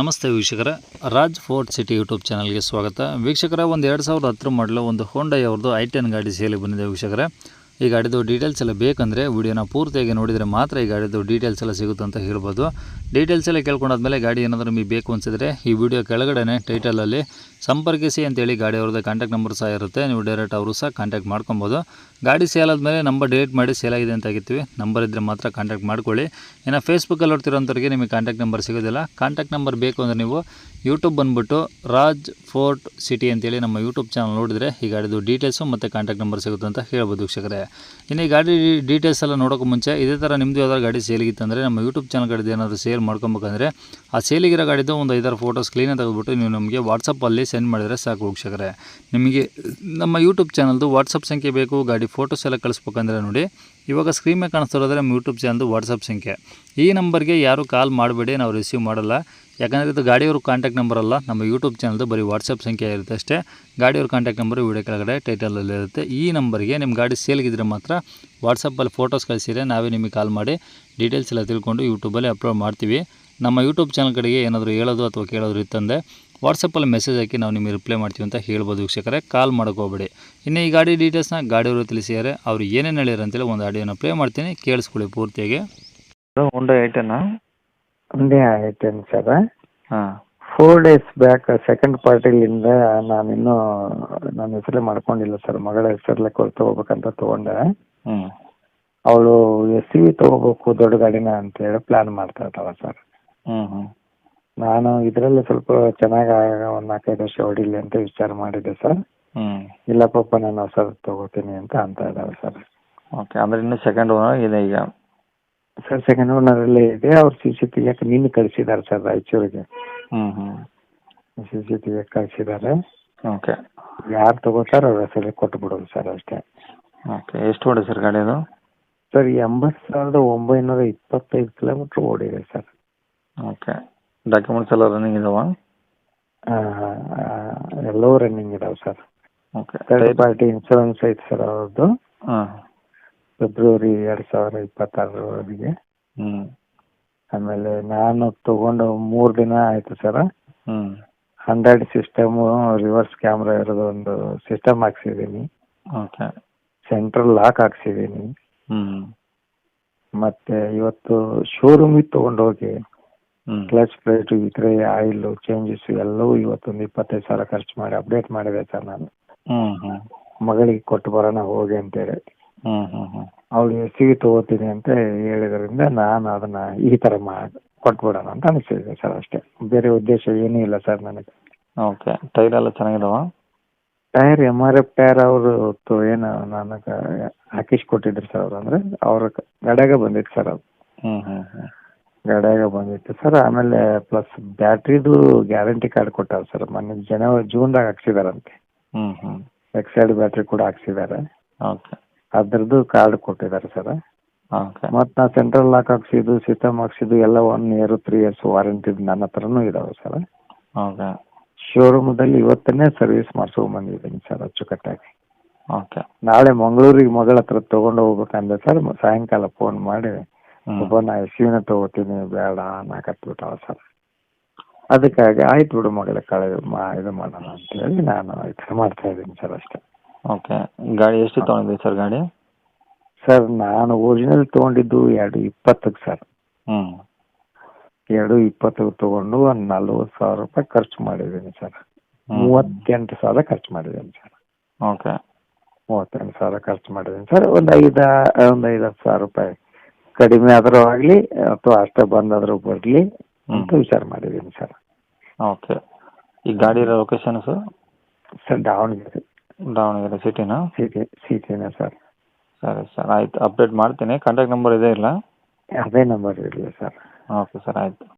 ನಮಸ್ತೆ ವೀಕ್ಷಕರೇ, Raj fort city YouTube ಚಾನಲ್ಗೆ ಸ್ವಾಗತ. ವೀಕ್ಷಕರೇ, ಒಂದು 2010 ಮಾಡಲು ಒಂದು ಹೋಂಡೈ ಅವ್ರದ್ದು i10 ಗಾಡಿ ಸೇಲಿಗೆ ಬಂದಿದೆ. ವೀಕ್ಷಕರೇ, ಈ ಗಾಡಿದು ಡೀಟೇಲ್ಸ್ ಎಲ್ಲ ಬೇಕಂದರೆ ವಿಡಿಯೋನ ಪೂರ್ತಿಯಾಗಿ ನೋಡಿದರೆ ಮಾತ್ರ ಈ ಗಾಡಿದು ಡೀಟೇಲ್ಸ್ ಎಲ್ಲ ಸಿಗುತ್ತೆ ಅಂತ ಹೇಳ್ಬೋದು. ಡೀಟೇಲ್ಸ್ ಎಲ್ಲ ಕೇಳ್ಕೊಂಡಾದ್ಮೇಲೆ ಗಾಡಿ ಏನಾದರೂ ನಿಮಗೆ ಬೇಕು ಅನಿಸಿದ್ರೆ ಈ ವಿಡಿಯೋ ಕೆಳಗಡೆ ಟೈಟಲಲ್ಲಿ ಸಂಪರ್ಕಿಸಿ ಅಂತೇಳಿ ಗಾಡಿ ಅವ್ರದ್ದು ಕಾಂಟ್ಯಾಕ್ಟ್ ನಂಬರ್ ಸಹ ಇರುತ್ತೆ. ನೀವು ಡೈರೆಕ್ಟ್ ಅವರು ಸಹ ಕಾಂಟ್ಯಾಕ್ಟ್ ಮಾಡ್ಕೊಬೋದು. ಗಾಡಿ ಸೇಲ್ ಆದಮೇಲೆ ನಂಬರ್ ಡಿಲೀಟ್ ಮಾಡಿ ಸೇಲ್ ಆಗಿದೆ ಅಂತ ಆಗಿರ್ತೀವಿ. ನಂಬರ್ ಇದ್ದರೆ ಮಾತ್ರ ಕಾಂಟ್ಯಾಕ್ಟ್ ಮಾಡ್ಕೊಳ್ಳಿ. ಇನ್ನು ಫೇಸ್ಬುಕ್ಕಲ್ಲಿ ನೋಡ್ತಿರೋಂಥವ್ರಿಗೆ ನಿಮಗೆ ಕಾಂಟ್ಯಾಕ್ಟ್ ನಂಬರ್ ಸಿಗೋದಿಲ್ಲ. ಕಾಂಟ್ಯಾಕ್ಟ್ ನಂಬರ್ ಬೇಕು ಅಂದರೆ ನೀವು ಯೂಟ್ಯೂಬ್ ಬಂದುಬಿಟ್ಟು ರಾಜ್ ಫೋರ್ಟ್ ಸಿಟಿ ಅಂತೇಳಿ ನಮ್ಮ ಯೂಟ್ಯೂಬ್ ಚಾನಲ್ ನೋಡಿದರೆ ಈ ಗಾಡಿದು ಡೀಟೇಲ್ಸು ಮತ್ತು ಕಾಂಟ್ಯಾಕ್ಟ್ ನಂಬರ್ ಸಿಗುತ್ತೆ ಅಂತ ಹೇಳ್ಬೋದು ವೀಕ್ಷಕರೇ. ಇನ್ನು ಈ ಗಾಡಿ ಡೀಟೇಲ್ಸ್ ಎಲ್ಲ ನೋಡೋಕೆ ಮುಂಚೆ ಇದೇ ಥರ ನಿಮ್ಮದು ಯಾವ್ದಾದ್ರು ಗಾಡಿ ಸೇಲಿಗಿತ್ತಂದರೆ ನಮ್ಮ ಯೂಟ್ಯೂಬ್ ಚಾನಲ್ ಗಾಡಿದು ಏನಾದರೂ ಸೇಲ್ ಮಾಡ್ಕೊಬೇಕಂದ್ರೆ ಆ ಸೇಲಿಗಿರೋ ಗಾಡಿದು ಒಂದು 5-6 ಫೋಟೋಸ್ ಕ್ಲೀನಾಗಿ ತೆಗೆದುಬಿಟ್ಟು ನೀವು ನಮಗೆ ವಾಟ್ಸಪ್ಪಲ್ಲಿ ಸೆಂಡ್ ಮಾಡಿದರೆ ಸಾಕು ವೀಕ್ಷಕರೇ. ನಿಮಗೆ ನಮ್ಮ ಯೂಟ್ಯೂಬ್ ಚಾನಲ್ದು ವಾಟ್ಸಪ್ ಸಂಖ್ಯೆ ಬೇಕು, ಗಾಡಿ ಫೋಟೋಸ್ ಎಲ್ಲ ಕಳಿಸ್ಬೇಕಂದ್ರೆ ನೋಡಿ ಇವಾಗ ಸ್ಕ್ರೀನ್ ಮೇಲೆ ಕಾಣಿಸ್ತಿರೋದ್ರೆ ನಮ್ಮ ಯೂಟ್ಯೂಬ್ ಚಾನಲ್ದು ವಾಟ್ಸಪ್ ಸಂಖ್ಯೆ. ಈ ನಂಬರ್ಗೆ ಯಾರು ಕಾಲ್ ಮಾಡಬೇಡಿ, ನಾವು ರಿಸೀವ್ ಮಾಡಲ್ಲ. ಯಾಕಂದರೆ ಇದು ಗಾಡಿಯವ್ರ ಕಾಂಟ್ಯಾಕ್ಟ್ ನಂಬರ್ ಅಲ್ಲ, ನಮ್ಮ ಯೂಟ್ಯೂಬ್ ಚಾನಲ್ದು ಬರೀ ವಾಟ್ಸಪ್ ಸಂಖ್ಯೆ ಇರುತ್ತೆ ಅಷ್ಟೇ. ಗಾಡಿಯವ್ರ ಕಾಂಟ್ಯಾಕ್ಟ್ ನಂಬರ್ ವೀಡಿಯೋ ಕೆಳಗಡೆ ಟೈಟಲಲ್ಲಿ ಇರುತ್ತೆ. ಈ ನಂಬರ್ಗೆ ನಿಮ್ಮ ಗಾಡಿ ಸೇಲ್ಗಿದ್ರೆ ಮಾತ್ರ ವಾಟ್ಸಪ್ಪಲ್ಲಿ ಫೋಟೋಸ್ ಕಳಿಸಿದರೆ ನಾವೇ ನಿಮಗೆ ಕಾಲ್ ಮಾಡಿ ಡೀಟೇಲ್ಸ್ ಎಲ್ಲ ತಿಳ್ಕೊಂಡು ಯೂಟ್ಯೂಬಲ್ಲಿ ಅಪ್ಲೋಡ್ ಮಾಡ್ತೀವಿ. ನಮ್ಮ ಯೂಟ್ಯೂಬ್ ಚಾನಲ್ ಕಡೆಗೆ ಏನಾದರೂ ಹೇಳೋದು ಅಥವಾ ಕೇಳೋದು ಇತ್ತಂದರೆ ವಾಟ್ಸಪ್ಪಲ್ಲಿ ಮೆಸೇಜ್ ಹಾಕಿ ನಾವು ನಿಮಗೆ ರಿಪ್ಲೈ ಮಾಡ್ತೀವಿ ಅಂತ ಹೇಳ್ಬೋದು ವೀಕ್ಷಕರೇ. ಕಾಲ್ ಮಾಡೋಕೋಬೇಡಿ. ಇನ್ನು ಈ ಗಾಡಿ ಡೀಟೇಲ್ಸ್ನ ಗಾಡಿಯವರು ತಿಳಿಸಿದ್ದಾರೆ. ಅವರು ಏನೇನು ಹೇಳ್ಯಾರ ಅಂತೇಳಿ ಒಂದು ಆಡಿಯೋನ ಪ್ಲೇ ಮಾಡ್ತೀನಿ, ಕೇಳಿಸ್ಕೊಳ್ಳಿ ಪೂರ್ತಿಯಾಗಿ. ಹೋಂಡಾ ಐಟೆನಾ? ಒಂದೇ ಐಟೆನ್ ಸರ್. ಹಾಂ. 4 days ಬ್ಯಾಕ್ ಸೆಕೆಂಡ್ ಪಾರ್ಟಿಲಿಂದ ನಾನಿನ್ನೂ ನನ್ನ ಹೆಸರೇ ಮಾಡ್ಕೊಂಡಿಲ್ಲ ಸರ್. ಮಗಳ ಹೆಸರಲ್ಲೇ ತೊಗೋಬೇಕಂತ ತೊಗೊಂಡೆ. ಹ್ಞೂ. ಅವಳು SUV ತೊಗೋಬೇಕು ದೊಡ್ಡ ಗಾಡಿನ ಅಂತೇಳಿ ಪ್ಲ್ಯಾನ್ ಮಾಡ್ತಾ ಇದ್ದಾಳೆ ಸರ್. ಹ್ಞೂ ಹ್ಞೂ. ನಾನು ಇದರಲ್ಲಿ ಸ್ವಲ್ಪ ಚೆನ್ನಾಗಿ ಒಂದು 4-5 ವರ್ಷ ಹೊಡಿಲಿ ಅಂತ ವಿಚಾರ ಮಾಡಿದ್ದೆ ಸರ್. ಹ್ಞೂ. ಇಲ್ಲ ಪಾಪ ನಾನು ಹೊಸದು ತೊಗೋತೀನಿ ಅಂತ ಇದ್ದಾವೆ ಸರ್. ಓಕೆ, ಅಂದರೆ ಇನ್ನೂ ಸೆಕೆಂಡ್ ಓನರ್ ಇದೆ ಈಗ? ಸರ್ ಸೆಕೆಂಡ್ ಓನರಲ್ಲೇ ಇದೆ. ಅವ್ರು CC ತೆಗಿಯಕ್ಕೆ ನಿನ್ನೆ ಕಳಿಸಿದ್ದಾರೆ ಸರ್ ರಾಯಚೂರಿಗೆ. ಹ್ಞೂ ಹ್ಞೂ. CC ತೆಗಿಯಕ್ಕೆ ಕಳಿಸಿದ್ದಾರೆ. ಓಕೆ. ಯಾರು ತೊಗೋತಾರೆ ಅವ್ರ ಹೆಸರಲ್ಲಿ ಕೊಟ್ಬಿಡೋದು ಸರ್ ಅಷ್ಟೇ. ಓಕೆ, ಎಷ್ಟು ಓಡಿ ಸರ್ ಗಾಡಿ ಅದು? ಸರ್ 80,925 ಕಿಲೋಮೀಟ್ರ್ ಓಡಿದೆ ಸರ್. ಓಕೆ, ಡಾಕ್ಯುಮೆಂಟ್ಸ್ ಎಲ್ಲ ರನ್ನಿಂಗ್ ಇದಾವ? ಎಲ್ಲವೂ ರನ್ನಿಂಗ್ ಇದಾವೆ sir. Okay. Third party insurance ಐತೆ ಸರ್ ಅವ್ರದ್ದು. ಹಾಂ. ಫೆಬ್ರವರಿ 2026 ಹ್ಞೂ. ಆಮೇಲೆ ನಾನು ತಗೊಂಡು 3 ದಿನ ಆಯಿತು ಸರ್. ಹ್ಞೂ. ಆಂಡ್ರಾಯ್ಡ್ ಸಿಸ್ಟಮು, ರಿವರ್ಸ್ ಕ್ಯಾಮ್ರಾ ಇರೋದು ಒಂದು ಸಿಸ್ಟಮ್ ಹಾಕ್ಸಿದ್ದೀನಿ. ಓಕೆ. ಸೆಂಟ್ರಲ್ ಲಾಕ್ ಹಾಕ್ಸಿದ್ದೀನಿ. ಹ್ಞೂ. ಮತ್ತು ಇವತ್ತು ಶೋರೂಮಿಗೆ ತೊಗೊಂಡೋಗಿ ಹ್ಞೂ. ಕ್ಲಚ್ ಪ್ಲೇಟು ಈ ಥರ ಆಯಿಲು ಚೇಂಜಸ್ ಎಲ್ಲವೂ ಇವತ್ತೊಂದು 25,000 ಖರ್ಚು ಮಾಡಿ ಅಪ್ಡೇಟ್ ಮಾಡಿದೆ ಸರ್ ನಾನು. ಹ್ಞೂ ಹ್ಞೂ. ಮಗಳಿಗೆ ಕೊಟ್ಟು ಬರೋಣ ಹೋಗಿ ಅಂತೇಳಿ. ಹ್ಞೂ ಹ್ಞೂ ಹ್ಞೂ. ಅವಳು SUV ತೊಗೋತೀನಿ ಅಂತ ಹೇಳಿದ್ರಿಂದ ನಾನು ಅದನ್ನು ಈ ಥರ ಕೊಟ್ಬಿಡೋಣ ಅಂತ ಅನಿಸಿದೆ ಸರ್ ಅಷ್ಟೇ. ಬೇರೆ ಉದ್ದೇಶ ಏನೂ ಇಲ್ಲ ಸರ್ ನನಗೆ. ಓಕೆ, ಟೈರ್ ಎಲ್ಲ ಚೆನ್ನಾಗಿದಾವ? ಟೈರ್ MRF ಟೈರ್ ಅವರು ಏನು ನನಗೆ ಹಾಕಿಸ್ಕೊಟ್ಟಿದ್ರು ಸರ್ ಅವರು. ಅಂದರೆ ಅವ್ರ ಗಡ್ಯಾಗ ಬಂದಿತ್ತು ಸರ್ ಅದು. ಹ್ಞೂ ಹ್ಞೂ ಹ್ಞೂ. ಗಡ್ಯಾಗ ಬಂದಿತ್ತು ಸರ್. ಆಮೇಲೆ ಪ್ಲಸ್ ಬ್ಯಾಟ್ರಿದು ಗ್ಯಾರಂಟಿ ಕಾರ್ಡ್ ಕೊಟ್ಟಾರೆ ಸರ್. ಮೊನ್ನೆ ಜೂನ್ದಾಗ ಹಾಕ್ಸಿದಾರಂತೆ. ಹ್ಞೂ ಹ್ಞೂ. ಎಕ್ಸೈಡ್ ಬ್ಯಾಟ್ರಿ ಕೂಡ ಹಾಕ್ಸಿದ್ದಾರೆ. ಓಕೆ. ಅದ್ರದ್ದು ಕಾರ್ಡ್ ಕೊಟ್ಟಿದ್ದಾರೆ ಸರ್. ಓಕೆ. ಮತ್ತು ನಾ ಸೆಂಟ್ರಲ್ ಲಾಕ್ ಹಾಕ್ಸಿದ್ದು, ಸಿಸ್ಟಮ್ ಹಾಕ್ಸಿದ್ದು ಎಲ್ಲ 1 year 3 years ವಾರಂಟಿ ನನ್ನ ಹತ್ರನೂ ಇದಾವೆ ಸರ್. ಓಕೆ. ಶೋರೂಮದಲ್ಲಿ ಇವತ್ತನ್ನೇ ಸರ್ವಿಸ್ ಮಾಡಿಸ್ಕೊಂಡ್ಬಂದಿದ್ದೀನಿ ಸರ್ ಅಚ್ಚುಕಟ್ಟಾಗಿ. ಓಕೆ. ನಾಳೆ ಮಂಗಳೂರಿಗೆ ಮಗಳ ಹತ್ರ ತೊಗೊಂಡು ಹೋಗ್ಬೇಕಂದ್ರೆ ಸರ್ ಸಾಯಂಕಾಲ ಫೋನ್ ಮಾಡಿ ಒಬ್ಬ ನಾ SUV ತೊಗೋತೀನಿ ಬೇಡ ನಾಕತ್ಬಿಟ್ಟಾವ ಸರ್. ಅದಕ್ಕಾಗಿ ಆಯ್ತು ಬಿಡು ಮಗಳ ಇದು ಮಾಡೋಣ ಅಂತೇಳಿ ನಾನು ಈ ಥರ ಮಾಡ್ತಾ ಇದ್ದೀನಿ ಸರ್ ಅಷ್ಟೇ. ಓಕೆ, ಗಾಡಿ ಎಷ್ಟು ತೊಗೊಂಡಿದ್ದೀವಿ ಸರ್ ಗಾಡಿ? ಸರ್ ನಾನು ಒರಿಜಿನಲ್ ತೊಗೊಂಡಿದ್ದು 220 ಸರ್. ಹ್ಞೂ. 220 ತೊಗೊಂಡು ಒಂದು 40,000 ರೂಪಾಯಿ ಖರ್ಚು ಮಾಡಿದ್ದೀನಿ ಸರ್. 38,000 ಖರ್ಚು ಮಾಡಿದ್ದೀನಿ ಸರ್. ಓಕೆ. 38,000 ಖರ್ಚು ಮಾಡಿದ್ದೀನಿ ಸರ್. ಒಂದು 5-10,000 ರೂಪಾಯಿ ಕಡಿಮೆ ಆದರೂ ಆಗಲಿ ಅಥವಾ ಅಷ್ಟೇ ಬಂದಾದರೂ ಬರಲಿ ಅಂತ ವಿಚಾರ ಮಾಡಿದ್ದೀನಿ ಸರ್. ಓಕೆ. ಈ ಗಾಡಿ ಇರೋ ಲೊಕೇಶನ್ ಸರ್? ಸರ್ ದಾವಣಗೆರೆ ಸಿಟಿನಾ? ಸಿಟಿನೇ ಸರ್. ಸರಿ ಸರ್, ಆಯಿತು, ಅಪ್ಡೇಟ್ ಮಾಡ್ತೀನಿ. ಕಾಂಟ್ಯಾಕ್ಟ್ ನಂಬರ್ ಇದೆ ಇಲ್ಲ? ಅದೇ ನಂಬರ್ ಇರಲಿ ಸರ್. ಓಕೆ ಸರ್, ಆಯಿತು.